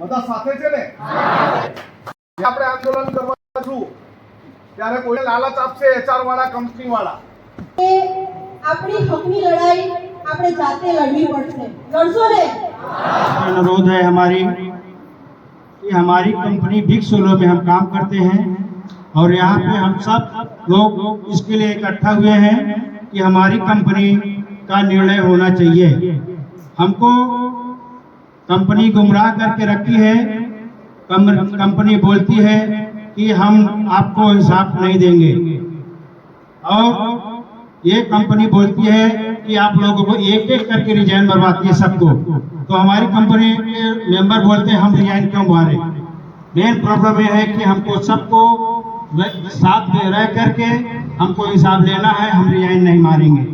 બધા સાથે છે ને? આપણે આંદોલન કરવા છું ત્યારે કોઈ લાલચ આપશે એચઆર વાળા, કંપની વાળા, આપણી હકની લડાઈ આપણે જાતે લડવી પડશે। લડશો ને? अनुरोध है हमारी कि हमारी कंपनी बिग सोलो में हम काम करते हैं और यहाँ पे हम सब लोग इसके लिए इकट्ठा हुए हैं कि हमारी कंपनी का निर्णय होना चाहिए। हमको कंपनी गुमराह करके रखी है। कंपनी बोलती है कि हम आपको हिसाब नहीं देंगे और ये कंपनी बोलती है कि आप लोगों को एक एक करके रिजाइन मरवाती है सबको। तो हमारी कंपनी के मेंबर बोलते हैं हम रिजाइन क्यों मारे। मेन प्रॉब्लम ये है कि हमको सबको साथ में रह करके हमको हिसाब लेना है, हम रिजाइन नहीं मारेंगे।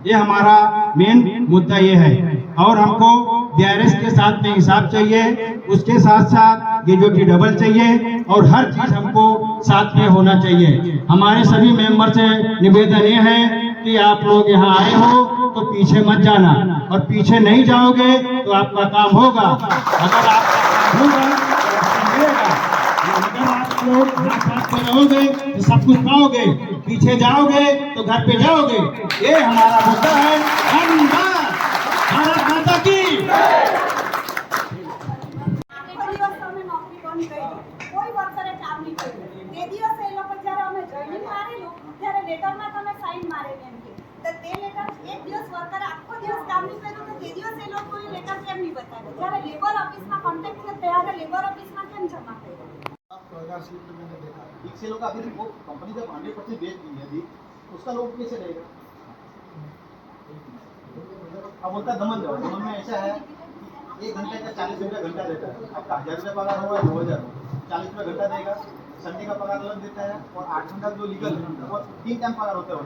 ये हमारा मेन मुद्दा ये है। और हमको बीआरएस के साथ में हिसाब चाहिए, उसके साथ साथ ग्रेजुएटी डबल चाहिए और हर चीज हमको साथ में होना चाहिए। हमारे सभी मेंबर से निवेदन ये है कि आप लोग यहाँ आए हो तो पीछे मत जाना, और पीछे नहीं जाओगे तो आपका काम होगा। अगर आपका काम होगा तो मिलेगा, अगर आप लोग साथ में रहोगे तो सब कुछ पाओगे, पीछे जाओगे तो घर पे जाओगे। ये हमारा मुद्दा है। भारत माता की કોઈ વર્કરે કામ નહીં કર્યું તે દિવસે એ લોકો જ્યારે અમે જોઈનિંગ મારેલું ત્યારે લેટરમાં તમે સાઈન મારેલી એમ કે તો તે લેટર એક દિવસ વર્કરે આખો દિવસ કામ નહીં કર્યું તો તે દિવસે એ લોકોએ લેટર કેમ નહીં બતાવ્યું? જ્યારે લેબર ઓફિસમાં કોન્ટેક્ટ થયો ત્યારે લેબર ઓફિસમાં કેમ જમા કર્યું? एक से लोग अभी वो कंपनी जब 100% बेच दी है अभी उसका लोग कैसे रहेगा? अब बोलता दमन जाओ, दमन में ऐसा है कि 1 घंटे का 40 रुपया घंटा देता है। आपका 1000 रुपया पगार होगा 2000 40 रुपया घंटा देगा। संडे का पगार अलग देता है और 8 घंटा जो लीगल है वो 3 टाइम पगार होता है।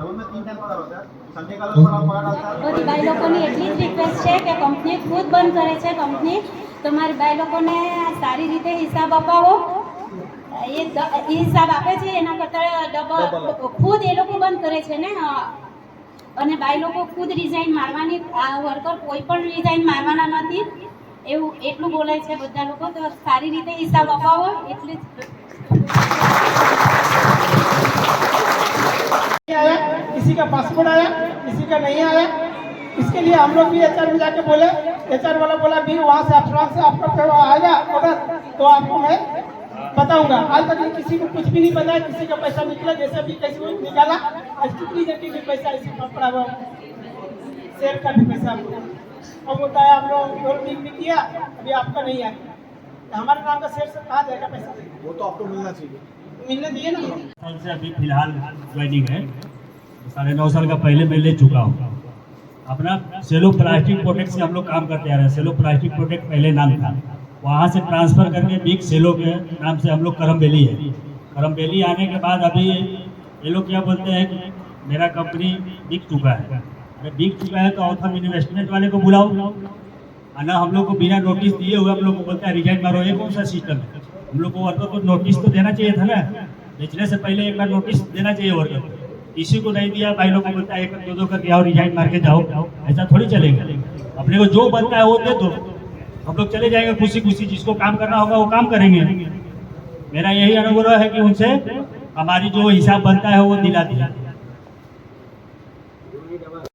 रोज में 3 टाइम पगार होता है। संडे का अलग पगार डालता है। બધી ભાઈ લોકોની એટલી જ રિક્વેસ્ટ છે કે કંપની ખુદ બંધ કરે છે કંપની, તમારી ભાઈ લોકોને સારી રીતે હિસાબ અપાવો। એ હિસાબ આપે છે એના કરતાં ડબલ ખુદ એ લોકો બંધ કરે છે ને, અને ભાઈ લોકો ખુદ રિઝાઇન મારવાની, આ વર્કર કોઈ પણ રિઝાઇન મારવાના નથી એવું એટલું બોલે છે બધા લોકો। તો સારી રીતે હિસાબ અપાવો એટલે आया, किसी का पासपोर्ट आया, किसी का नहीं आया। इसके लिए हम लोग भी एचआर में जाके बोले, एचआर वाला बोला भी वहाँ से अफसरान से आपका आएगा ऑर्डर तो आपको मैं बताऊंगा। आज तक किसी को कुछ भी नहीं बताया, किसी का पैसा निकला जैसे भी कैसे भी निकाला। आज कितनी जगह भी पैसा इसी पर पड़ा हुआ, शेयर का भी पैसा अब होता है। आप लोग भी किया, अभी आपका नहीं आया, हमारे नाम का शेयर से कहाँ जाएगा पैसा? वो तो आपको मिलना चाहिए, मिलने दिए ना। साल से अभी फिलहाल ज्वाइनिंग है, 9.5 साल का पहले मैं ले चुका हूँ। अपना सेलो प्लास्टिक प्रोडक्ट से हम लोग काम करते आ रहे हैं। सेलो प्लास्टिक प्रोडक्ट पहले नाम था, वहाँ से ट्रांसफ़र करके बिग सेलो के नाम से हम लोग करम वैली है। करम वैली आने के बाद अभी ये लोग क्या बोलते हैं कि मेरा कंपनी बिक चुका है। अरे बिक चुका है तो ऑथर इन्वेस्टमेंट वाले को बुलाओ, ना हम लोग को बिना नोटिस दिए हुए हम लोग को बोलता है रिजाइन मारो। ये कौन सा सिस्टम है? हम लोग को वर्कर को नोटिस तो देना चाहिए था ना, बेचने से पहले एक बार नोटिस देना चाहिए वर्कर को। किसी को नहीं दिया, भाई लोग को बोलता है 1-2 करके आओ रिजाइन मार के जाओ। ऐसा थोड़ी चलेगा। अपने को जो बनता है वो दे दो, हम लोग चले जाएंगे खुशी खुशी। जिसको काम करना होगा वो काम करेंगे। मेरा यही अनुग्रह है कि उनसे हमारी जो हिसाब बनता है वो दिला दिया।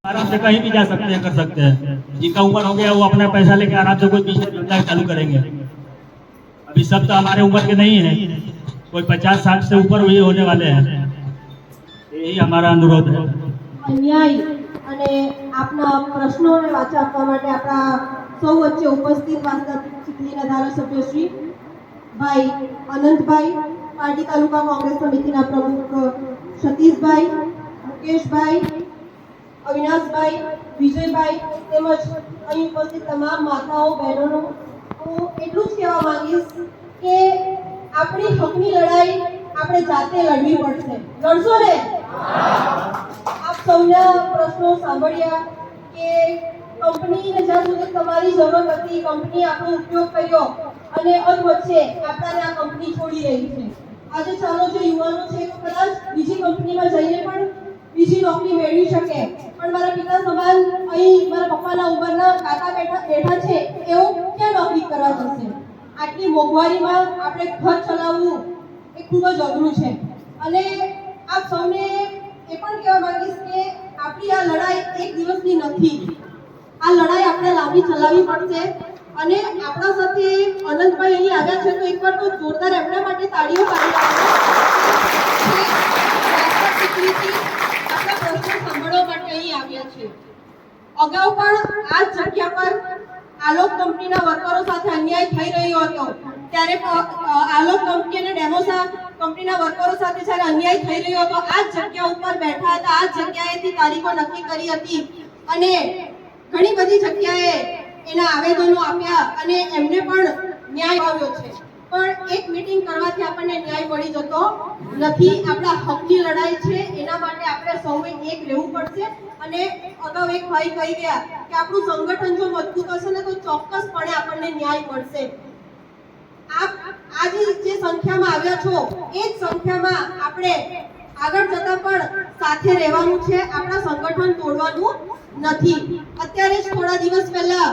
आराम से कहीं भी जा सकते हैं, कर सकते हैं। जिनका उम्र हो गया वो अपना पैसा लेके आराम से कोई बिजनेस धंधा चालू करेंगे। अभी सब तो हमारे उम्र के नहीं है, कोई 50-60 से ऊपर वही होने वाले हैं। यही हमारा अनुरोध है। અન્યાય અને આપના પ્રશ્નોને વાચા આપવા માટે આપણા સૌ વચ્ચે ઉપસ્થિત વાસદા ચીખલીના ધારાસભ્ય શ્રી ભાઈ અનંતભાઈ, પાર્ટી તાલુકા કોંગ્રેસ સમિતિના પ્રમુખ સતીશભાઈ, મુકેશભાઈ, અવિનાશભાઈ, વિજયભાઈ તેમજ અહીં ઉપસ્થિત તમામ માતાઓ બહેનોનો હું એટલું જ કહેવા માંગીશ કે આપણી હકની લડાઈ આપણે જાતે લડવી પડશે। લડશો ને? આપ સૌના પ્રશ્નો સાંભળ્યા કે કંપનીને જ્યાં સુધી તમારી જરૂરત હતી, કંપની આપણો ઉપયોગ કર્યો અને અધવચ્ચે આપણાને આ કંપની છોડી રહી છે। આજે ચાલો જે યુવાનો છે તો કદાચ બીજી કંપનીમાં જઈને પણ બીજી નોકરી મેળવી શકે, પણ મારા પિતા સમાન અહીં મારા પપ્પાના ઉંમરના કાકા બેઠા છે, એઓ ક્યાં નોકરી નોકરી કરવા જશે. આટલી મોંઘવારીમાં આપણે ઘર ચલાવવું એ ખૂબ જ અઘરું છે. અને આપ સૌને એ પણ કહેવા માંગીશ કે આપણી આ લડાઈ એક દિવસની નથી. આ લડાઈ આપણે લાંબી ચલાવવી પડશે. અને આપણા સાથે અનંતભાઈ અહીં આવ્યા છે તો એકવાર તો જોરદાર એમના માટે તાળીઓ પાડી આપણા પ્રશ્નો સાંભળવા માટે અહીં આવ્યા છે. અગાઉ પણ આ જ જગ્યા પર આલોક કંપનીના વર્કરો સાથે અન્યાય થઈ રહ્યો હતો ત્યારે આલોક કંપની અને ડેમોસા કંપનીના વર્કરો સાથે જ્યારે અન્યાય થઈ રહ્યો હતો આ જ જગ્યા ઉપર બેઠા હતા. આ જ જગ્યાએથી તારીખો નક્કી કરી હતી અને ઘણી બધી જગ્યાએ એના આવેદનો આપ્યા અને એમને પણ ન્યાય આવ્યો છે. પણ એક મીટિંગ કરવાથી આપણને ન્યાય મળી જતો નથી. આપણા હકની લડાઈ છે, એના માટે આપણે સૌએ એક રહેવું પડશે. અને અગાઉ એક ભાઈ કહી ગયા કે આપણું સંગઠન જો મજબૂત હશે ને તો ચોક્કસપણે આપણને ન્યાય મળશે. આપ આજે જે સંખ્યામાં આવ્યા છો એ જ સંખ્યામાં આપણે આગળ જતા પણ સાથે રહેવાનું છે. આપણા સંગઠન તોડવાનું નથી. અત્યારે જ થોડા દિવસ પહેલા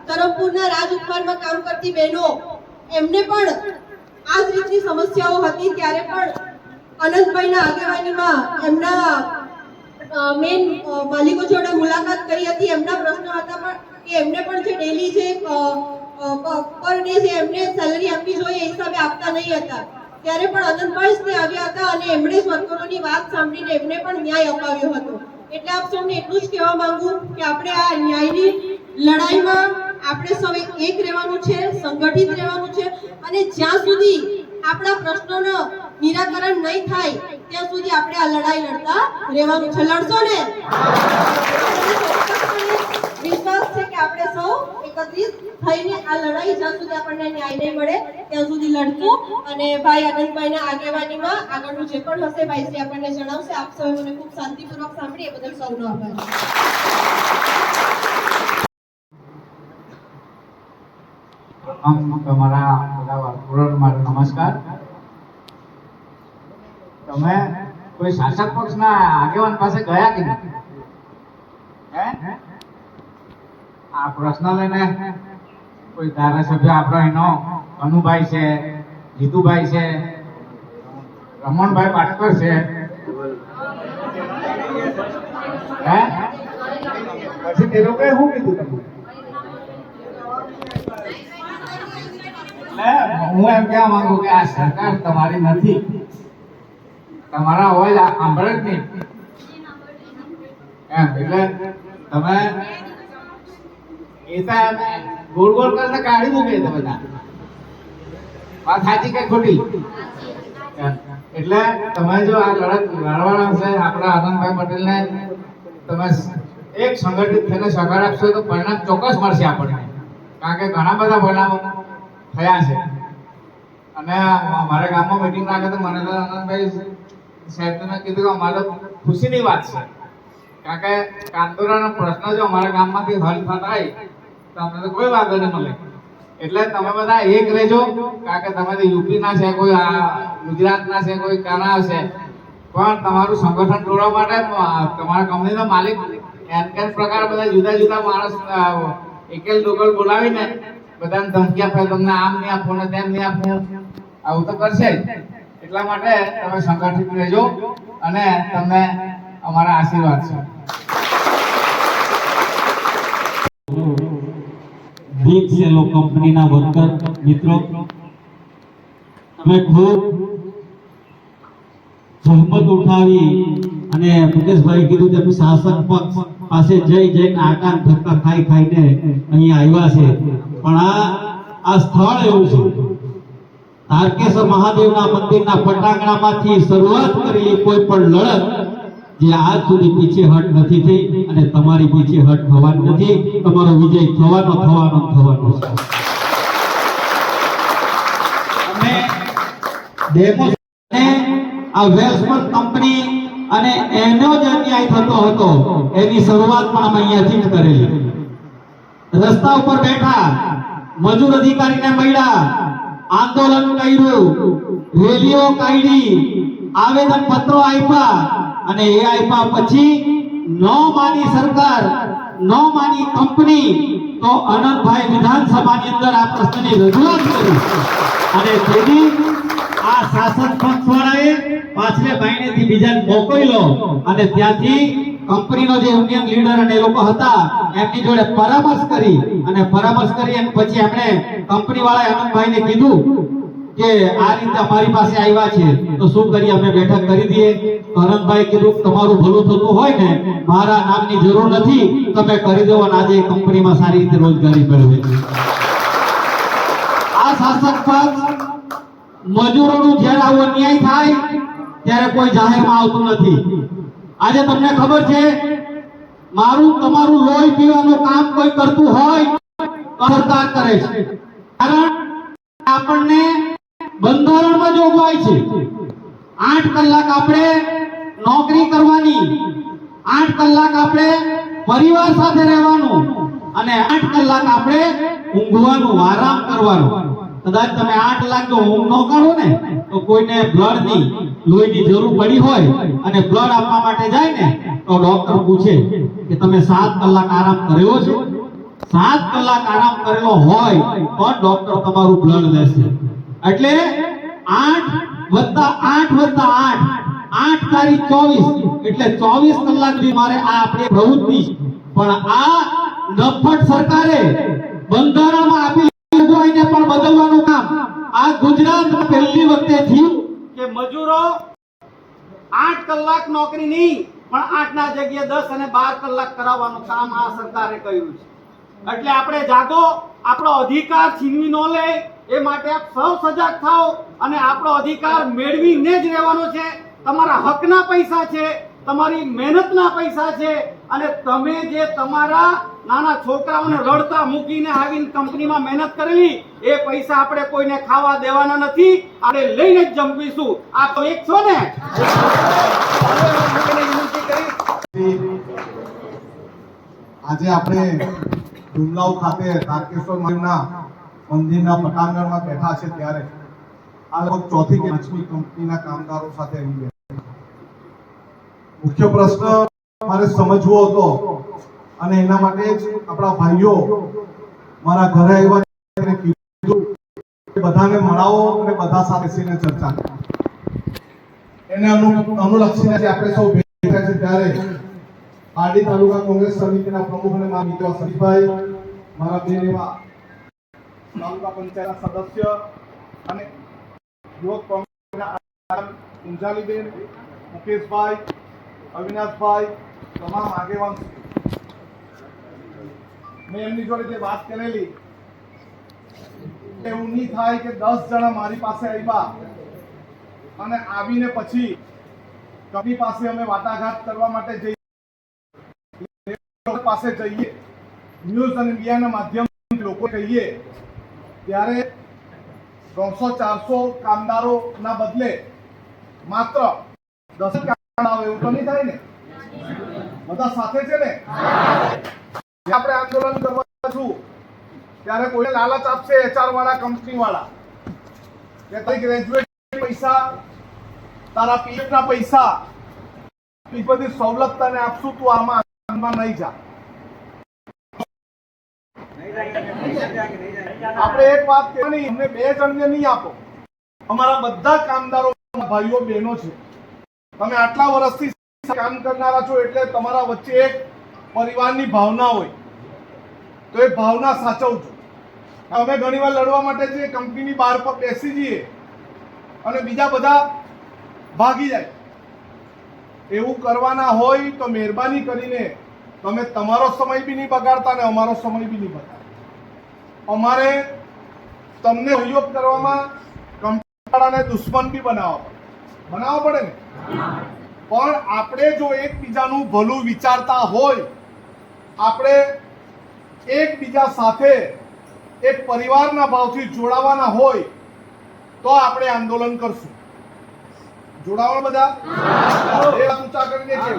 ધરમપુરના રાજ ઉપહારમાં કામ કરતી બહેનો એમને પણ આ જ રીતની સમસ્યાઓ હતી ત્યારે પણ અનંતભાઈના આગેવાનીમાં એમના મેન માલિકો જોડે મુલાકાત કરી હતી. એમના પ્રશ્નો હતા પણ કે એમને પણ જે ડેલી જે પર ડે જે એમને સેલરી આપવી જોઈએ એ હિસાબે આપતા નહીં હતા. ત્યારે પણ અનંતભાઈ જ આવ્યા હતા અને એમણે જ વર્કરોની વાત સાંભળીને એમને પણ ન્યાય અપાવ્યો હતો. એટલે આપ સૌને એટલું જ કહેવા માંગુ કે આપણે આ ન્યાયની લડાઈમાં આપણે સૌ એક રહેવાનું છે, સંગઠિત રહેવાનું છે. અને જ્યાં સુધી આપણા પ્રશ્નોનો નિરાકરણ નહીં થાય ત્યાં સુધી આપણે આ લડાઈ લડતા રહેવાનું છે. લડશો ને? વિશ્વાસ છે કે આપણે સૌ એકત્રિત થઈને આ લડાઈ જ્યાં સુધી આપણને ન્યાય નહીં મળે ત્યાં સુધી લડશું. અને ભાઈ આનંદભાઈના આગેવાનીમાં આગળનું જે પણ હશે ભાઈશ્રી આપણને જણાવશે. આપ સૌ મને ખૂબ શાંતિપૂર્વક સાંભળી એ બદલ સૌનો આભાર. તમારા બધા વર્કરો માટે નમસ્કાર. તમે કોઈ શાસક પક્ષના આગેવાન પાસે ગયા કે નહીં? આ પ્રશ્ન લઈને કોઈ ધારાસભ્ય આપણો એનો અનુભાઈ છે, જીતુભાઈ છે, રમણભાઈ પાટકર છે, પછી તે લોકોએ શું કીધું તમને? હું એમ કહેવા માંગુ કે આ સરકાર તમારી નથી, તમારા હોય સાંભળે જ નહીં એમ. એટલે તમે એ ગોળ ગોળ કરીને કાઢી મૂકે તો બધા વાત સાચી કે ખોટી? એટલે તમે જો આ લડત લડવાના છે આપણા આનંદભાઈ પટેલને તમે એક સંગઠિત થઈને સહકાર આપશો તો પરિણામ ચોક્કસ મળશે આપણને. કારણ કે ઘણા બધા બનાવો થયા છે. અને મારા ગામમાં મીટિંગ રાખે તો મને તો આનંદભાઈ સાહેબ મેં કીધું કે અમારે ખુશીની વાત છે. કારણ કે કાંતોરાનો પ્રશ્ન જો અમારા ગામમાંથી હલ થતા હોય તો અમને તો કોઈ વાંધો નહીં મળે. એટલે તમે બધા એક રહેજો. કારણ કે તમે તો યુપીના છે, કોઈ ગુજરાતના છે, કોઈ કાના છે, પણ તમારું સંગઠન તોડવા માટે તમારા કંપનીનો માલિક એન પ્રકાર બધા જુદા જુદા માણસ એકેલ ડોકલ બોલાવીને બધાને ધમકી આપે, તમને આમ નહીં આપવું ને તેમ નહીં આપવું, આવું તો કરશે જ. એટલા માટે તમે સંગઠિત રહેજો અને તમને અમારા આશીર્વાદ છે. બિગ સેલો કંપનીના વર્કર મિત્રો, તમે ખૂબ જહેમત ઉઠાવી અને મુકેશભાઈ કીધું તેમ શાસક પક્ષ પાસે જઈને આકાન ધક્કા ખાઈને અહીંયા આવ્યા છે. પણ આ સ્થળ એવું છે, તારકેશ્વર મહાદેવના મંદિરના પટાંગણામાંથી શરૂઆત કરેલી કોઈ પણ લડત જે આજ સુધી પીછેહટ નથી થઈ અને તમારી પીછેહટ થવાની નથી. તમારો વિજય થવાનો છે. અમે ડેમો આ વેલ્સમન કંપની અને એનો જ અન્યાય થતો હતો એની શરૂઆત પણ અમે અહીંયાથી જ કરેલી. રસ્તા ઉપર બેઠા, મજૂર અધિકારીને મળ્યા, આંદોલન કર્યું, રેલીઓ કાઢી, આવેદન પત્રો આપ્યા અને એ આપ્યા પછી ન માની સરકાર, ન માની કંપની, તો આનંદભાઈ વિધાનસભાની અંદર આ પ્રશ્નની રજૂઆત કરી અને તેથી આ શાસક પક્ષવાળાએ પાછલે ભાઈનેથી બીજાને મોકલ્યો અને ત્યાંથી કંપનીનો જે યુનિયન લીડર અને એ લોકો હતા એમની જોડે પરામર્શ કરી અને પછી એમણે કંપની વાળાએ આનંદભાઈને કીધું કે આ રીતે અમારી પાસે આવ્યા છે તો શું કરીએ, અમે બેઠક કરી દઈએ. તો આનંદભાઈ કીધું તમારું ભલું થતું હોય ને, મારા નામની જરૂર નથી, તમે કરી દો અને આજે કંપનીમાં સારી રીતે રોજગારી મેળવે. આ શાસક પક્ષ મજૂરોનું જ્યારે આવો અન્યાય થાય ત્યારે કોઈ જાહેરમાં આવતું નથી. આજે તમને ખબર છે, મારું તમારું લોહી પીવાનું કામ કોઈ કરતું હોય તો સરકાર કરે છે. કારણ આપણને બંધારણમાં જોગવાઈ છે 8 કલાક આપણે નોકરી કરવાની, 8 કલાક આપણે પરિવાર સાથે રહેવાનું અને 8 કલાક આપણે ઊંઘવાનું, આરામ કરવાનું. કદાચ તમે 8 કલાક જો ઊંઘ ન કરો ને તો કોઈને બ્લડની લોહીની જરૂર પડી હોય અને બ્લડ આપવા માટે જાય ને તો ડોક્ટર પૂછે કે તમે 7 કલાક આરામ કર્યો છે? 7 કલાક આરામ કરેલો હોય તો ડોક્ટર તમારું બ્લડ લેશે. એટલે 8 + 8 + 8 8 તારીખ 24 એટલે 24 કલાક થી મારે આ આપણી પ્રવૃત્તિ. પણ આ નફટ સરકારે બંધારણમાં આપી જોગવાઈને પણ બદલવાનું કામ આ ગુજરાતમાં પહેલી વખતે થયું કે મજૂરો 8 કલાક નોકરી નહીં પણ 8 ના જગ્યાએ 10 અને 12 કલાક કરાવવાનું કામ આ સરકારે કર્યું છે. એટલે આપણે જાગો, આપણો અધિકાર છીનવી ન લે એ માટે આપ સૌ સજાગ થાઓ અને આપણો અધિકાર મેળવીને જ રહેવાનો છે. તમારા હકના પૈસા છે, તમારી મહેનતના પૈસા છે અને તમે જે તમારા નાના છોકરાઓને રડતા મૂકીને આવીને કંપનીમાં મહેનત કરેલી એ પૈસા આપણે કોઈને ખાવા દેવાના નથી, આપણે લઈને જ જંપીશું. આ તો એક છો ને. આજે આપણે ડુમલાવ ખાતે તારકેશ્વર મહાદેવના મંદિરના પટાંગણમાં બેઠા છે ત્યારે આ લગભગ 4થી કે 5મી કંપનીના કામદારો સાથે અહીં બેઠા. મુખ્ય પ્રશ્ન મારે સમજવો હતો અને એના માટે જ આપણા ભાઈઓ મારા ઘરે આવ્યા અને કીધું કે બધાને મળાવો અને બધા સાથે બેસીને ચર્ચા કરો. એને અનુલક્ષીને આપણે સૌ ભેગા છે ત્યારે પારડી તાલુકા કોંગ્રેસ સમિતિના પ્રમુખ અને મારા મિત્ર સતીશભાઈ, મારા બેન એવા તાલુકા પંચાયતના સદસ્ય અને યુવક કોંગ્રેસના ઊંઝાલીબેન, મુકેશભાઈ, અવિનાશભાઈ, તમામ આગેવાન, મેં એમની જોડે જે વાત કરેલી એવું નહીં થાય કે 10 જણા મારી પાસે આવ્યા અને આવીને પછી કભી પાસે અમે વાટાઘાટ કરવા માટે જઈએ પાસે જઈએ ન્યૂઝ અને મીડિયાના માધ્યમથી લોકો કહીએ ત્યારે 300-400 કામદારોના બદલે માત્ર 10 કામદારો, એવું તો નહીં થાય ને? બધા સાથે છે ને? આપણે આંદોલન કરવા છું ત્યારે કોઈ લાલચ આપશે HR વાળા, કંપની વાળા કે તારી ગ્રેજ્યુએટ પૈસા, તારા PF ના પૈસા, એ બધી સવલત તને આપશું, તું આમાં નહીં જા. આપણે એક વાત કહેવાની, અમને 2 જણને નહીં આપો, અમારા બધા કામદારો ભાઈઓ બહેનો છે. તમે આટલા વર્ષથી કામ કરનારા છો એટલે તમારા વચ્ચે એક પરિવારની ભાવના હોય તો એ ભાવના સાચવજો. અમે ઘણીવાર લડવા માટે જે કંપનીની બહાર પર બેસી જઈએ અને બીજા બધા ભાગી જાય. એવું કરવાના હોય તો મહેરબાની કરીને તમે તમારો સમય બી નહીં બગાડતા ને અમારો સમય બી નહીં બગાડતા. અમારે તમને સહયોગ કરવામાં કંપનીવાળાને દુશ્મન બી બનાવવા પડે ને. પણ આપણે જો એકબીજાનું ભલું વિચારતા હોય, આપણે એકબીજા સાથે એક પરિવારના ભાવથી જોડાવાના હોય તો આપણે આંદોલન કરશું. જોડાવા બધા એ ઊંચા કરીને છે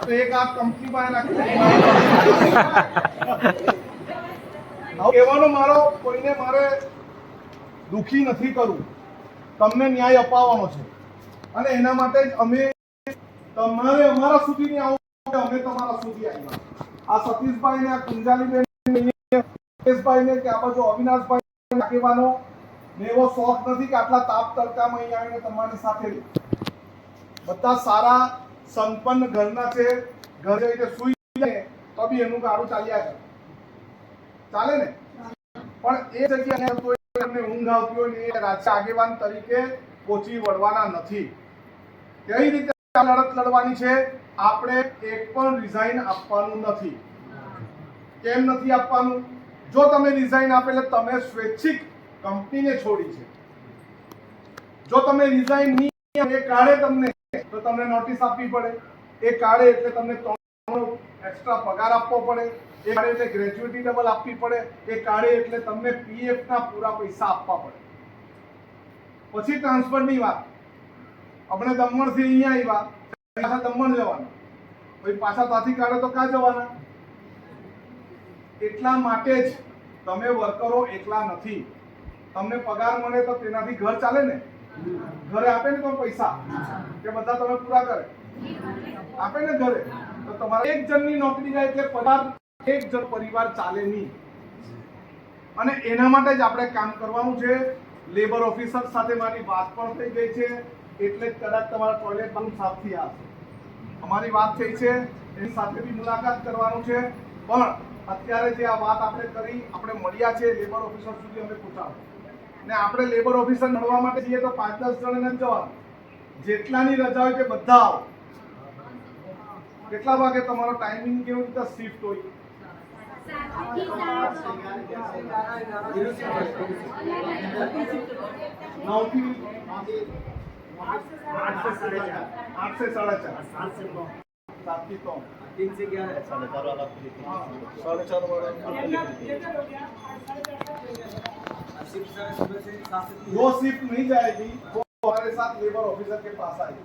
તો એક આ કંપનીમાં કહેવાનો મારો કોઈને મારે દુખી નથી કરવું, તમને ન્યાય અપાવવાનો છે અને એના માટે જ અમે તમારે અમારા સુધી આવું અમે તમારા સુધી આવ્યા. આ સતીશભાઈ ને, આ કુંજાલીબેન, મુકેશભાઈ ને, કે આ બાજુ અવિનાશભાઈ આગેવાનો ને એવો શોખ નથી કે આટલા તાપ તડકામાં અહીં આવીને તમારી સાથે રહે. બધા સારા સંપન્ન ઘરના છે. ઘરે જઈને સુઈ જાય તો બી એનું ગાડું ચાલ્યા કરે. ચાલે ને? પણ એ જગ્યાએ કોઈ એમને ઊંઘ આવતી હોય ને એ રાજ્ય આગેવાન તરીકે પહોંચી વળવાના નથી. કઈ રીતે લડત લડવાની છે? આપણે એક પણ રિઝાઇન આપવાનું નથી. કેમ નથી આપવાનું? જો તમે રિઝાઇન આપે એટલે તમે સ્વૈચ્છિક કંપનીને છોડી છે. જો તમે રિઝાઇન નહીં એ કાળે તમને તો તમને નોટિસ આપવી પડે. એ કાળે એટલે તમને 3 એક્સ્ટ્રા પગાર આપવો પડે. એ કાળે એટલે ગ્રેજ્યુટી ડબલ આપવી પડે. એ કાળે એટલે તમને પીએફ ના પૂરા પૈસા આપવા પડે. પછી ટ્રાન્સફરની વાત. આપણે દમણથી અહીંયા આવ્યા, પાછા દમણ જવાના, પછી પાછા ત્યાંથી કાઢે તો ક્યાં જવાના? એટલા માટે જ તમે વર્કરો એકલા નથી. તમને પગાર મળે તો તેનાથી ઘર ચાલે ને? ઘરે આપે ને કોઈ પૈસા કે બધા તમે પૂરા કરે? આપે ને ઘરે. તો તમારા એક જણની નોકરી જાય એટલે પગાર એક જણ પરિવાર ચાલે નહીં. અને એના માટે જ આપણે કામ કરવાનું છે. લેબર ઓફિસર સાથે મારી વાત પણ થઈ ગઈ છે, એટલે જ કદાચ તમારા ટોયલેટ બાથરૂમ સાફ થઈ આવશે. અમારી વાત થઈ છે, એની સાથે બી મુલાકાત કરવાનું છે. પણ અત્યારે જે આ વાત આપણે કરી, આપણે મળ્યા છે, લેબર ઓફિસર સુધી અમે પહોંચાડો ને આપણે લેબર ઓફિસર મળવા માટે જઈએ તો 5-10 જણને જ જવાનું. જેટલાની રજા હોય તે બધા આવો. કેટલા વાગે તમારો ટાઈમિંગ કેવું રીતે શિફ્ટ હોય? 9 થી 8 से 4:30 7 થી 3 3 से 11 4:30 वो शिफ्ट नहीं जाएगी, वो हमारे साथ लेबर ऑफिसर के पास आएगी.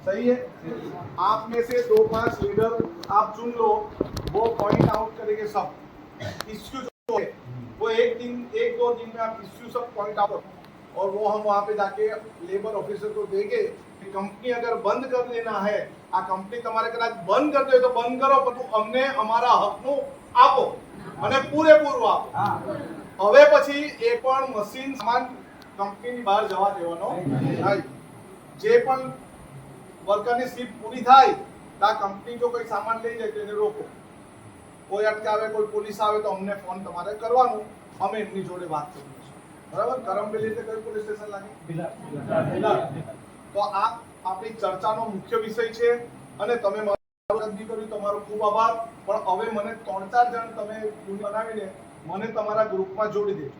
सही है? आप में से 2-5 लीडर आप चुन लो, वो पॉइंट आउट करेंगे. सब इश्यू जो है वो 1-2 दिन में आप इश्यू सब पॉइंट आउट, और वो हम वहाँ पे जाके लेबर ऑफिसर को देंगे कि कंपनी अगर बंद कर लेना है, आ कंपनी તમારે કદાચ બંધ કરી દે તો બંધ કરો, પણ અમને અમારા હકનું આપો અને પૂરેપૂરું આપો. હવે પછી એ પણ મશીન સામાન કંપનીની બહાર જવા દેવાનો નહીં. જે પણ વર્કરની શિફ્ટ પૂરી થાય ત્યાં કંપની જો કોઈ સામાન લઈ જાય તો એને રોકો. કોઈ અટકાવે, કોઈ પોલીસ આવે તો અમને ફોન તમારે કરવાનું, અમે એમની જોડે વાત કરીશું. બરાબર? કરમબેલી એટલે કયું પોલીસ સ્ટેશન લાગે? તો આ આપણી ચર્ચાનો મુખ્ય વિષય છે. અને તમે મારું રદ્દી કર્યું, તમારો ખૂબ આભાર. પણ હવે મને 3-4 જણ તમે ગ્રુપ બનાવીને મને તમારા ગ્રુપમાં જોડી દેજો.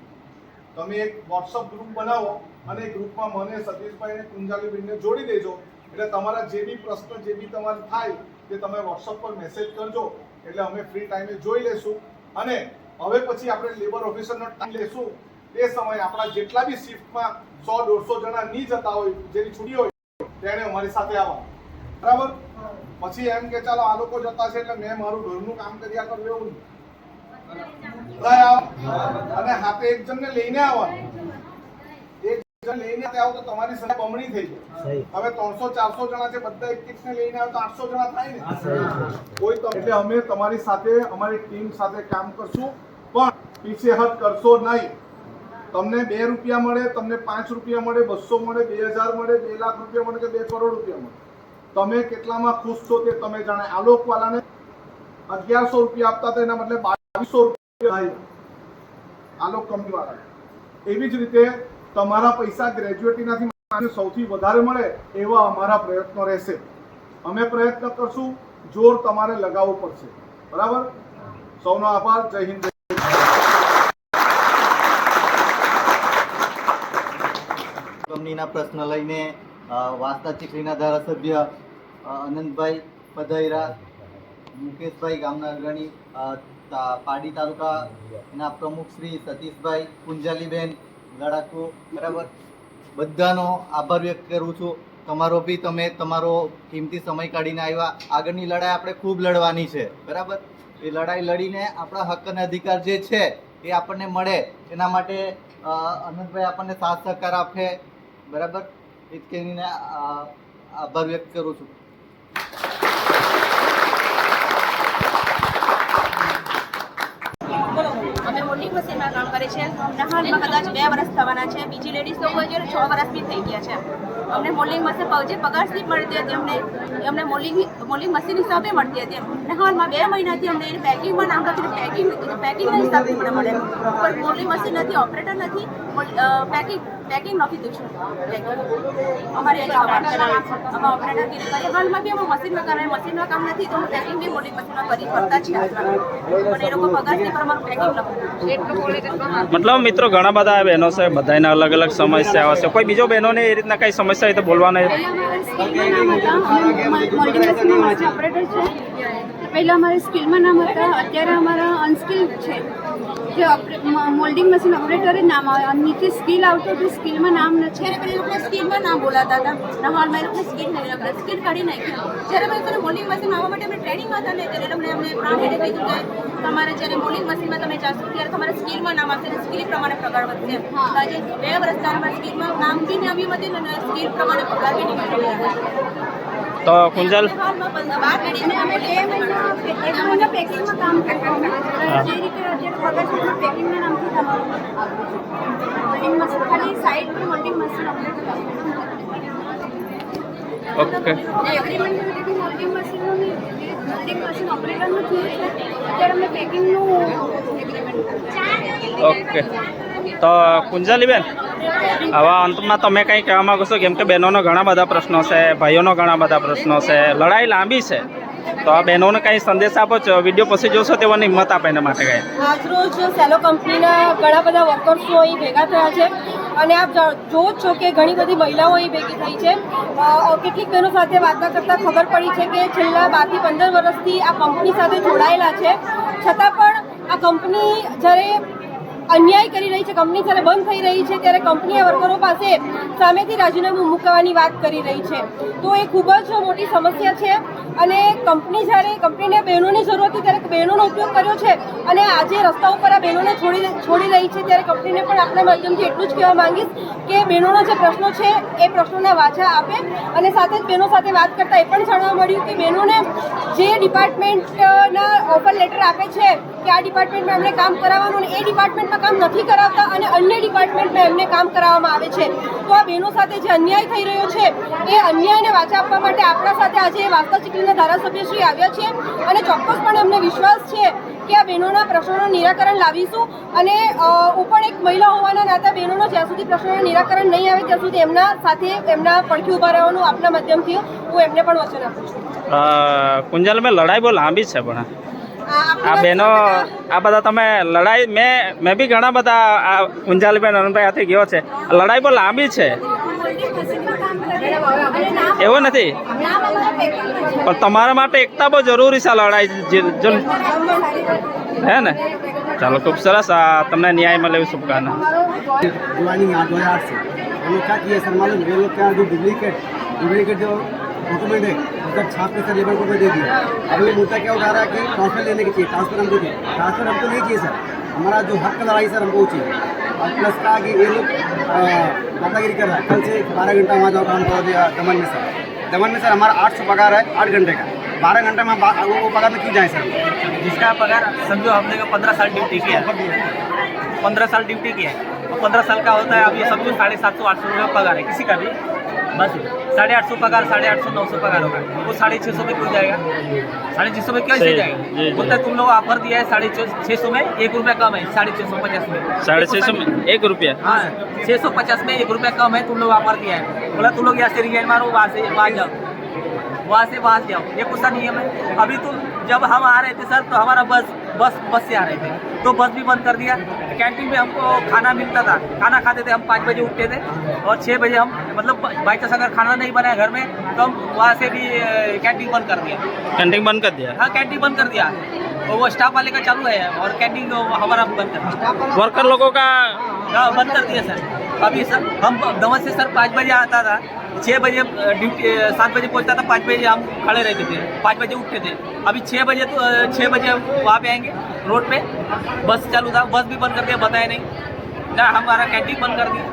તમે એક વોટ્સઅપ ગ્રુપ બનાવો અને એ ગ્રુપમાં મને, સતીશભાઈ અને કુંજાલીબેનને જોડી દેજો. એટલે તમારા જે બી પ્રશ્ન, જે બી તમારે થાય તે તમે વોટ્સઅપ પર મેસેજ કરજો, એટલે અમે ફ્રી ટાઈમે જોઈ લેશું. અને હવે પછી આપણે લેબર ઓફિસરનો ટાઈમ લેશું. તે સમયે આપણા જેટલા બી શિફ્ટમાં 100-150 જણા નહીં જતા હોય, જેની છૂટી હોય, તેને અમારી સાથે આવવા. બરાબર? પછી એમ કે ચાલો આ લોકો જતા છે એટલે મેં મારું ઘરનું કામ કર્યા કરું, એવું અને હાથે એક જણને લઈને આવવાનું. એક જણ લઈને આવો તો તમારી સંખ્યા બમણી થઈ જાય. હવે 300-400 જણા છે, બધા એક ને લઈને આવે તો 800 જણા થાય ને. કોઈ એટલે અમે તમારી સાથે, અમારી ટીમ સાથે કામ કરશું, પણ પીછેહટ કરશો નહીં. તમને 2 રૂપિયા મળે, તમને 5 રૂપિયા મળે, 200 મળે, 2000 મળે, 2 લાખ રૂપિયા મળે કે 2 કરોડ રૂપિયા મળે, તમે કેટલામાં ખુશ છો તે તમે જાણે. આલોકવાલાને 1100 રૂપિયા આપતા હતા, એના બદલે 2200 રૂપિયા આલોક કંપની વાળા. એવી જ રીતે તમારા પૈસા ગ્રેજ્યુએટીનાથી સૌથી વધારે મળે એવા અમારા પ્રયત્નો રહેશે. અમે પ્રયત્ન કરશું, જોર તમારે લગાવવું પડશે. બરાબર? સૌનો આભાર. જય હિન્દ. કંપનીના પ્રશ્ન લઈને વાંસદા ચીખલીના ધારાસભ્ય અનંતભાઈ પધાર્યા, મુકેશભાઈ ગામના અગ્રણી, પાડી તાલુકાના પ્રમુખ શ્રી સતીશભાઈ, કુંજાલીબેન લડાકુ, બરાબર, બધાનો આભાર વ્યક્ત કરું છું. તમારો બી તમે તમારો કિંમતી સમય કાઢીને આવ્યા. આગળની લડાઈ આપણે ખૂબ લડવાની છે, બરાબર. એ લડાઈ લડીને આપણા હક અને અધિકાર જે છે એ આપણને મળે, એના માટે અનંતભાઈ આપણને સાથ સહકાર આપે, બરાબર. એ જ કહીને આભાર વ્યક્ત કરું છું. કામ કરે છે અને હાલમાં કદાચ 2 વર્ષ થવાના છે. બીજી લેડીઝ લોકો છે 6 વર્ષ બી થઈ ગયા છે. અમને મોલ્ડિંગ મશીન જે પગાર સ્લીપ મળતી હતી અમને મોલ્ડિંગ મશીન હિસાબે મળતી હતી અને હાલમાં 2 મહિનાથી અમને એની પેકિંગમાં નામ લખીને પેકિંગના હિસાબે મને મળે, પણ મોલ્ડિંગ મશીન નથી, ઓપરેટર નથી, પેકિંગ નથી દઉં છું. અમારે ઓપરેટર કીધું હાલમાં બી અમે મશીનમાં કામ નથી તો પેકિંગ બી મોલ્ડિંગ મશીનમાં કરતા છીએ પણ એ લોકો પગાર સ્લીપ પર અમારું પેકિંગ લખું. મતલબ મિત્રો ઘણા બધા બહેનો છે, બધાના અલગ અલગ સમસ્યાઓ છે. કોઈ બીજો બહેનોને એ રીતના કઈ સમસ્યા હોય તો બોલવાના. પહેલાં અમારે સ્કિલમાં નામ હતા, અત્યારે અમારા અનસ્કિલ છે. જે મોલ્ડિંગ મશીન ઓપરેટર જ નામ આવે, નીચે સ્કિલ આવતો તો સ્કિલમાં નામ નથી. જ્યારે એ લોકોને સ્કિલમાં નામ બોલાતા હતા ને હાલમાં એ લોકોને સ્કિલ નહીં લખતા, સ્કિલ કાઢી નાખ્યા. જ્યારે મને મોલ્ડિંગ મશીન આવવા માટે અમે ટ્રેનિંગમાં હતા ને ત્યારે અમને પ્રાંત કીધું કે તમારે જ્યારે મોલ્ડિંગ મશીનમાં તમે જાશો ત્યારે તમારે સ્કિલમાં નામ આવશે, સ્કિલ પ્રમાણે પગાર વધશે. આજે 2 વર્ષ અમારા સ્કિલમાં નામ બી નહીં આવ્યું હતું અને સ્કિલ પ્રમાણે પગાર બી નહીં મળ્યો. તો કુંજલ પેકિંગમાં કામ કરતા જે રીતે અત્યારે પગાર પેકિંગના નામથી તમારું મોલ્ડિંગ મશીન ખાલી સાઈડ પર moulding machine operator okay agreement moulding મશીનનું મોલ્ડિંગ મશીન ઓપરેટરનું થયું છે. અત્યારે અમે પેકિંગનું એગ્રીમેન્ટ. ઓકે તો કુંજલીબેન, હવે અંતમાં તમે કંઈ કહેવા માગો છો? કેમ કે બહેનોનો ઘણા બધા પ્રશ્નો છે, ભાઈઓનો ઘણા બધા પ્રશ્નો છે, લડાઈ લાંબી છે, તો આ બહેનોને કંઈ સંદેશ આપો છો? વિડીયો પછી જોશો તેઓને હિંમત આપે એના માટે કંઈ? આજરોજ સેલો કંપનીના ઘણા બધા વર્કર્સો અહીં ભેગા થયા છે અને આપ જો જ છો કે ઘણી બધી મહિલાઓ અહીં ભેગી થઈ છે. કેટલીક બહેનો સાથે વાર્તા કરતાં ખબર પડી છે કે છેલ્લા 12 થી 15 વર્ષથી આ કંપની સાથે જોડાયેલા છે, છતાં પણ આ કંપની જ્યારે અન્યાય કરી રહી છે, કંપની જ્યારે બંધ થઈ રહી છે ત્યારે કંપની વર્કરો પાસે સામેથી રાજીનામું મૂકવાની વાત કરી રહી છે. તો એ ખૂબ જ મોટી સમસ્યા છે અને કંપનીને બહેનોની જરૂર હતી ત્યારે બહેનોનો ઉપયોગ કર્યો છે અને આજે રસ્તા ઉપર આ બહેનોને છોડી રહી છે ત્યારે કંપનીને પણ આપણા માધ્યમથી એટલું જ કહેવા માંગીશ કે બહેનોના જે પ્રશ્નો છે એ પ્રશ્નોના વાચા આપે અને સાથે જ બહેનો સાથે વાત કરતાં એ પણ જાણવા મળ્યું કે બહેનોને જે ડિપાર્ટમેન્ટના ઓફર લેટર આપે છે કે આ ડિપાર્ટમેન્ટમાં એમને કામ કરાવવાનું અને એ ડિપાર્ટમેન્ટમાં કામ નથી કરાવતા અને અન્ય ડિપાર્ટમેન્ટમાં એમને કામ કરાવવામાં આવે છે. તો આ બહેનો સાથે જે અન્યાય થઈ રહ્યો છે એ અન્યાયને વાચા આપવા માટે આપણા સાથે આજે વાસ્તવ ચીખલીના ધારાસભ્યશ્રી આવ્યા છે અને ચોક્કસપણે અમને વિશ્વાસ છે કે આ બહેનોના પ્રશ્નોનું નિરાકરણ લાવીશું અને હું પણ એક મહિલા હોવાના નાતે બહેનોનો જ્યાં સુધી પ્રશ્નોનું નિરાકરણ નહીં આવે ત્યાં સુધી એમના સાથે એમના પડખે ઊભા રહેવાનું આપના માધ્યમથી હું એમને પણ વચન આપું છું. કુંજલ, મેં લડાઈ બહુ લાંબી છે પણ આ બહેનો આ બધા તમે લડાઈ મેં બી ઘણા બધા આ કુંજલબેન અનંતભાઈ હાથે ગયો છે. લડાઈ બહુ લાંબી છે એવું નથી, પણ તમારા માટે એકતા બહુ જરૂરી છે લડાઈ જો હે ને. ચાલો, ખૂબ સરસ. તમને ન્યાય મળે એવી શુભકામના. ज्वाइनिंग 2008 से हम लोग क्या किए सर मालूम, ये लोग क्या जो डुप्लीकेट जो डॉक्यूमेंट है मतलब छाप के सर लेबर को दे दिया. अब ये मुद्दा क्या उठा रहा है कि ट्रांसफर लेने की चाहिए, ट्रांसफर हमको चाहिए, ट्रांसफर हमको नहीं चाहिए सर, हमारा जो हक का लड़ाई सर हमको चाहिए. और प्लस कहा कि ये लोग दादागिरी कर रहा है. कल से 12 घंटा वहाँ जाओ काम करो दिया दमन में सर हमारा 800 पगार है 8 घंटे का, 12 घंटे में वो पगार में क्यों जाए सर? जिसका पगार समझो हमने 15 साल ड्यूटी किया है, 15 साल ड्यूटी किया है, 15 साल का होता है. अब ये समझो 750-800 रुपये पगार है किसी का भी, बस 850 पगार 850-900 पगार होगा, वो 650 में क्यों जाएगा? 650 में कैसे जाएगा? बोलता है तुम लोग ऑफर दिया है 650 में 1 रुपया कम है, 650 में 650 में 1 रुपया. हाँ, 650 में 1 रुपया कम है, तुम लोग ऑफर दिया है. बोला तुम लोग यहाँ से रिजाइन मारो, वहाँ से वहाँ जाओ, ये कुछ नियम है. अभी तो जब हम आ रहे थे सर तो हमारा बस से आ रहे थे तो बस भी बंद कर दिया. कैंटीन में हमको खाना मिलता था, खाना खाते थे हम 5 बजे उठते थे और 6 बजे हम मतलब बाई चांस अगर खाना नहीं बनाया घर में तो हम वहाँ से भी कैंटीन बंद कर दिया. कैंटीन बंद कर दिया? हाँ, कैंटीन बंद कर दिया. और वो स्टाफ वाले का चालू है और कैंटीन हमारा बंद कर दिया. वर्कर लोगों का बंद कर दिया सर. अभी सर हम दमन से सर 5 बजे आता था, 6 बजे ड्यूटी 7 बजे पहुंचता था, 5 बजे हम खड़े रहते थे, 5 बजे उठते थे. अभी 6 बजे वहाँ पे आएंगे रोड पे, बस चालू था, बस भी बंद कर दिया, बताया नहीं ना, हमारा कैंटीन बंद कर दिया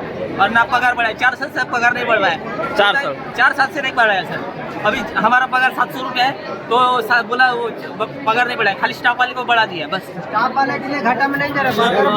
और ना पगार बढ़ाया. 4 साल से पगार नहीं बढ़वाया, 4 साल 4 साल से नहीं बढ़ाया सर. अभी हमारा पगार 700 रुपये है, तो बोला वो पगार नहीं बढ़ाया, खाली स्टाफ वाले को बढ़ा दिया बस। स्टाफ वाले के लिए घाटा में नहीं जा रहा।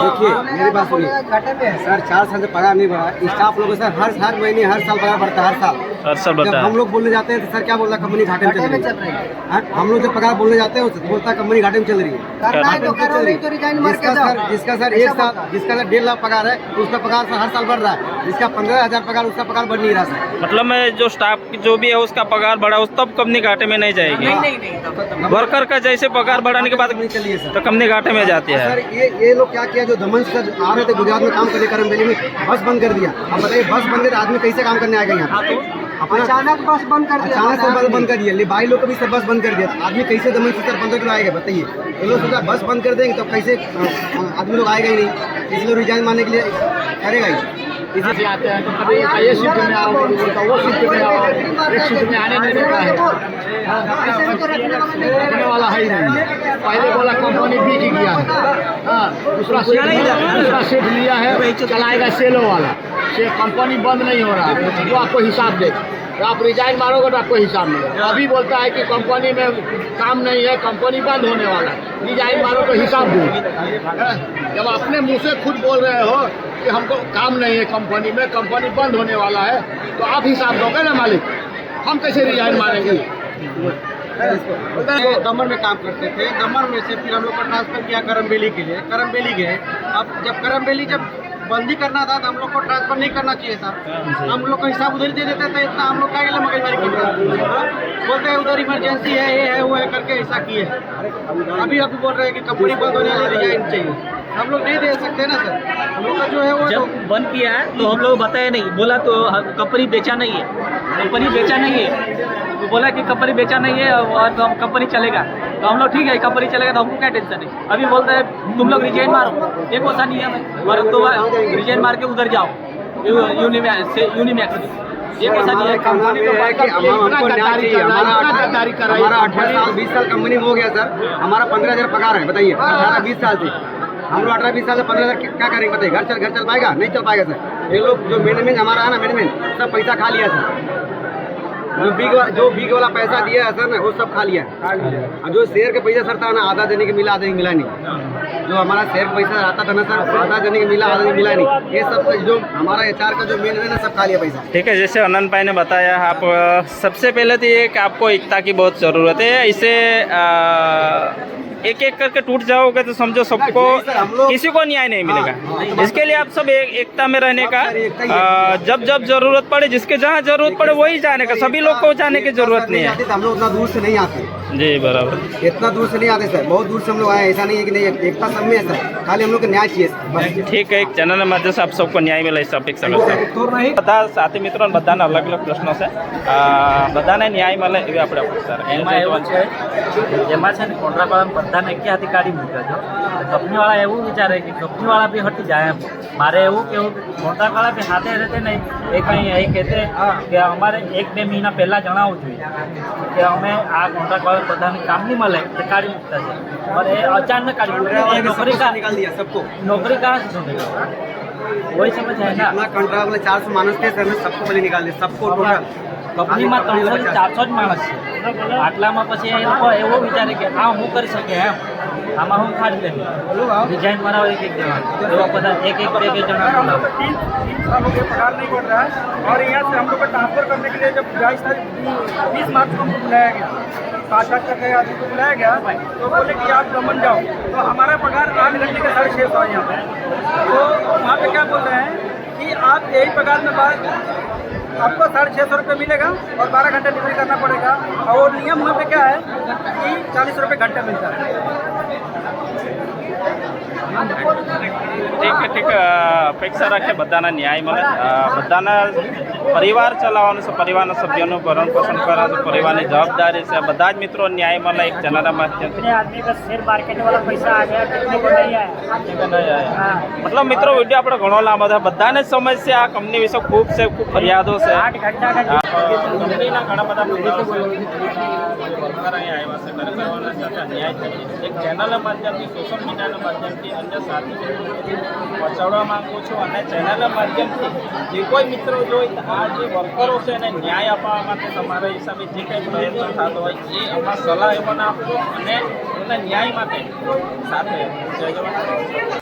देखिए मेरी बात सुनिए घाटे में सर, 4 साल से पगार नहीं बढ़ा। स्टाफ लोगों सर हर महीने हर साल पगार बढ़ता है, हर साल। सर जब बता हम लोग बोलने जाते हैं तो सर क्या बोलता है, कंपनी घाटे में चल रही है। हाँ, हम लोग जब पगार बोलने जाते हैं तो बोलता है कंपनी घाटे में चल रही है। करना है तो करो, नहीं तो रिजाइन मार के जाओ। जिसका सर 1 साल, जिसका सर 1.5 लाख पगार है, तो उसका पगार सर हर साल बढ़ रहा है। जिसका 15,000 पगार, उसका पगार बढ़ नहीं रहा सर। मतलब मैं जो स्टाफ जो भी है उसका पगार बढ़ा उस तब कंपनी घाटे में नहीं जाएगी। नहीं वर्कर का जैसे पगार बढ़ाने के बाद नहीं चलिए सर। तो कंपनी घाटे में जाती सर है। ये लोग क्या किया, जो दमन से आ रहे थे गुजरात में काम करने, करम वैली में बस बंद कर दिया। अब बताइए बस बंद है, आदमी कैसे काम करने आएगा यहाँ पे? अपना अचानक बस बंद कर दिया। अचानक से बस बंद कर दिया। ले भाई लोग को भी सर बस बंद कर दिया। आदमी कैसे दमन से सर 15 किलो आएगा बताइए? ये लोग सोचा बस बंद कर देंगे तो कैसे आदमी लोग आएगा ही नहीं, इसलिए रिजाइन मारने के लिए करेगा ही। इसी आते हैं तो कभी ये शिफ्ट में आओ, कभी बोलता वो शिफ्ट में आओ, एक शिफ्ट में आने नहीं देता है, रखने वाला है ही नहीं। पहले बोला कंपनी बिक गया है, हाँ, दूसरा सेट लिया है, चलाएगा सेलो वाला। कंपनी बंद नहीं हो रहा है, वो आपको हिसाब देगा। तो आप रिजाइन मारोगे तो आपको हिसाब मिलेगा। अभी बोलता है कि कंपनी में काम नहीं है, कंपनी बंद होने वाला है, रिजाइन मारो तो हिसाब दो। जब अपने मुंह से खुद बोल रहे हो कि हमको काम नहीं है कंपनी में, कंपनी बंद होने वाला है, तो आप हिसाब दोगे ना मालिक, हम कैसे रिजाइन मारेंगे? दमन में काम करते थे, दमन में से फिर हम लोग को ट्रांसफर किया करम वैली के लिए। करम वैली गए। अब जब करम वैली जब बंदी करना था तो हम लोग को ट्रांसफर नहीं करना चाहिए था। हम लोग का हिसाब उधर ही दे देते थे। इतना हम लोग का मगजमारी की बोलते हैं उधर इमरजेंसी है, ये है वो है करके ऐसा किए। अभी बोल रहे हैं कि कंपनी बंद होने वाली, रिजाइन चाहिए। हम लोग नहीं दे सकते ना सर। हम लोग का जो है वो जब बंद किया है तो हम लोग बताया नहीं, बोला तो कंपनी बेचा नहीं है, कंपनी बेचा नहीं है, तो बोला कि कंपनी बेचा नहीं है और तो हम कंपनी चलेगा। तो हम लोग ठीक है कंपनी चलेगा तो हमको क्या टेंशन है। अभी बोलते हैं तुम लोग रिजाइन मारो, एक वैसा नियम है, और तो रिजाइन मार के उधर जाओ यूनिमैक्स, ये वैसा नहीं है। कंपनी तो है कि हमको न्याय चाहिए। हमारा 18 साल 20 साल कंपनी में हो गया सर। हमारा 15,000 पगार है बताइए, 18-20 साल से। हम लोग 18-20 साल से 15,000 क्या करेंगे बताइए? घर चल पाएगा? नहीं चल पाएगा सर। ये लोग जो मैनेजमेंट हमारा है ना, मैनेजमेंट सब पैसा खा लिया सर। जो बिग वाला पैसा दिया है सर ना, वो सब खा लिया। और जो शेयर का पैसा सर था ना, आधा देने के मिला, आधा नहीं मिला नहीं। जो हमारा शेयर का पैसा आता था ना सर, आधा देने के मिला, आधा नहीं मिला नहीं। ये सब जो हमारा HR का जो मेन है ना, सब खा लिया पैसा। ठीक है, जैसे अनंत भाई ने बताया, आप सबसे पहले तो ये कि आपको एकता की बहुत ज़रूरत है। इसे एक एक करके टूट जाओगे तो समझो सबको, किसी को न्याय नहीं मिलेगा। इसके लिए आप सब एकता में रहने का, जब जब जरूरत पड़े, जिसके जहाँ जरूरत पड़े वही जाने का, सभी लोग को जाने की जरूरत नहीं है। हम लोग उतना दूर से नहीं आते जी, बराबर, इतना दूर से नहीं आते सर, बहुत दूर से हम लोग आए। ऐसा नहीं है कि नहीं, एकता सब में है सर, खाली हम लोग को न्याय चाहिए सर। ठीक है, एक चैनल के माध्यम से आप सबको न्याय मिले इस अपेक्षा करते हैं। બધા સાથી મિત્રો બધાના અલગ અલગ પ્રશ્નો છે, બધાને ન્યાય મળે એવી આપણે અપેક્ષા રાખીએ. એમાં એવું છે જેમાં છે ને કોન્ટ્રાક્ટવાળા બધાને એક હાથી કાઢી મૂક્યા છો. કંપનીવાળા એવું વિચારે કે કંપનીવાળા બી હટી જાય એમ. મારે એવું કેવું કોન્ટ્રાક્ટવાળા બી હાથે રહેતે નહીં, એ કંઈ એ કહેતે કે અમારે 1-2 મહિના પહેલાં જણાવવું જોઈએ કે અમે આ કોન્ટ્રાક્ટવાળા બધાને કામ નહીં મળે તો કાઢી મૂકતા છે. और ये अचानक काढ़ी नौकरी का निकाल दिया सबको। नौकरी कहाँ से ढूंढेगा? वही समझ है ना। अपना कॉन्ट्रैक्ट वाले 400 मानस थे सर, सबको पहले निकाल दिया सबको। કંપનીમાં 300-400 જ માણસ છે. આટલામાં પછી એ લોકો એવો વિચારે કે હા હું કરી શકે એમ, આમાં હું ખાડી લઈ ડિઝાઇન બનાવો એક જણા, એવા બધા એક જણા બનાવો. 3 सालों के पगार नहीं बढ़ रहा है। और यहाँ से हम लोग को ट्रांसफर करने के लिए जब 20 मार्च को हमको बुलाया गया, 5 तक आदमी को बुलाया गया, तो बोले कि आप दमन जाओ। तो हमारा पगार 8 घंटे का 650 है यहाँ पे। तो वहाँ पे क्या बोल रहे हैं कि आप यही पगार में बाद आपको 650 रुपये मिलेगा और 12 घंटे ड्यूटी करना पड़ेगा। और नियम वहाँ पे क्या है कि 40 रुपये घंटा मिलता है। ઠીક અપેક્ષા રાખે બધાના ન્યાય મળે, બધાના પરિવાર ચલાવવાનું છે, પરિવારના સભ્યોનું ભરણ પોષણ કરવાનું, પરિવારની જવાબદારી છે, બધા જ મિત્રો ન્યાય મળે એક ચેનલના માધ્યમથી. आदमी का शेयर मार्केट वाला पैसा आ गया, कितने को नहीं आया। મતલબ મિત્રો વિડીયો આપણે ઘણો લાંબો થાય, બધાને જ સમસ્યા આ કંપની વિશે ખૂબ છે, ખૂબ ફરિયાદો છે. 8 घंटा का કંપનીના ઘણા બધા જે વર્કર અહીંયા આવ્યા છે ખરેખર સાથે અન્યાય થઈ છે. એક ચેનલના માધ્યમથી સોશિયલ મીડિયાના માધ્યમથી અન્ય સાથી મિત્રોને પહોંચાડવા માંગુ છું અને ચેનલના માધ્યમથી જે કોઈ મિત્રો જોઈ આ જે વર્કરો છે એને ન્યાય આપવા માટે તમારા હિસાબે જે કંઈ પ્રયત્ન થતો હોય એ આમાં સલાહ એમને આપજો અને એના ન્યાય માટે સાથે જય જવાન.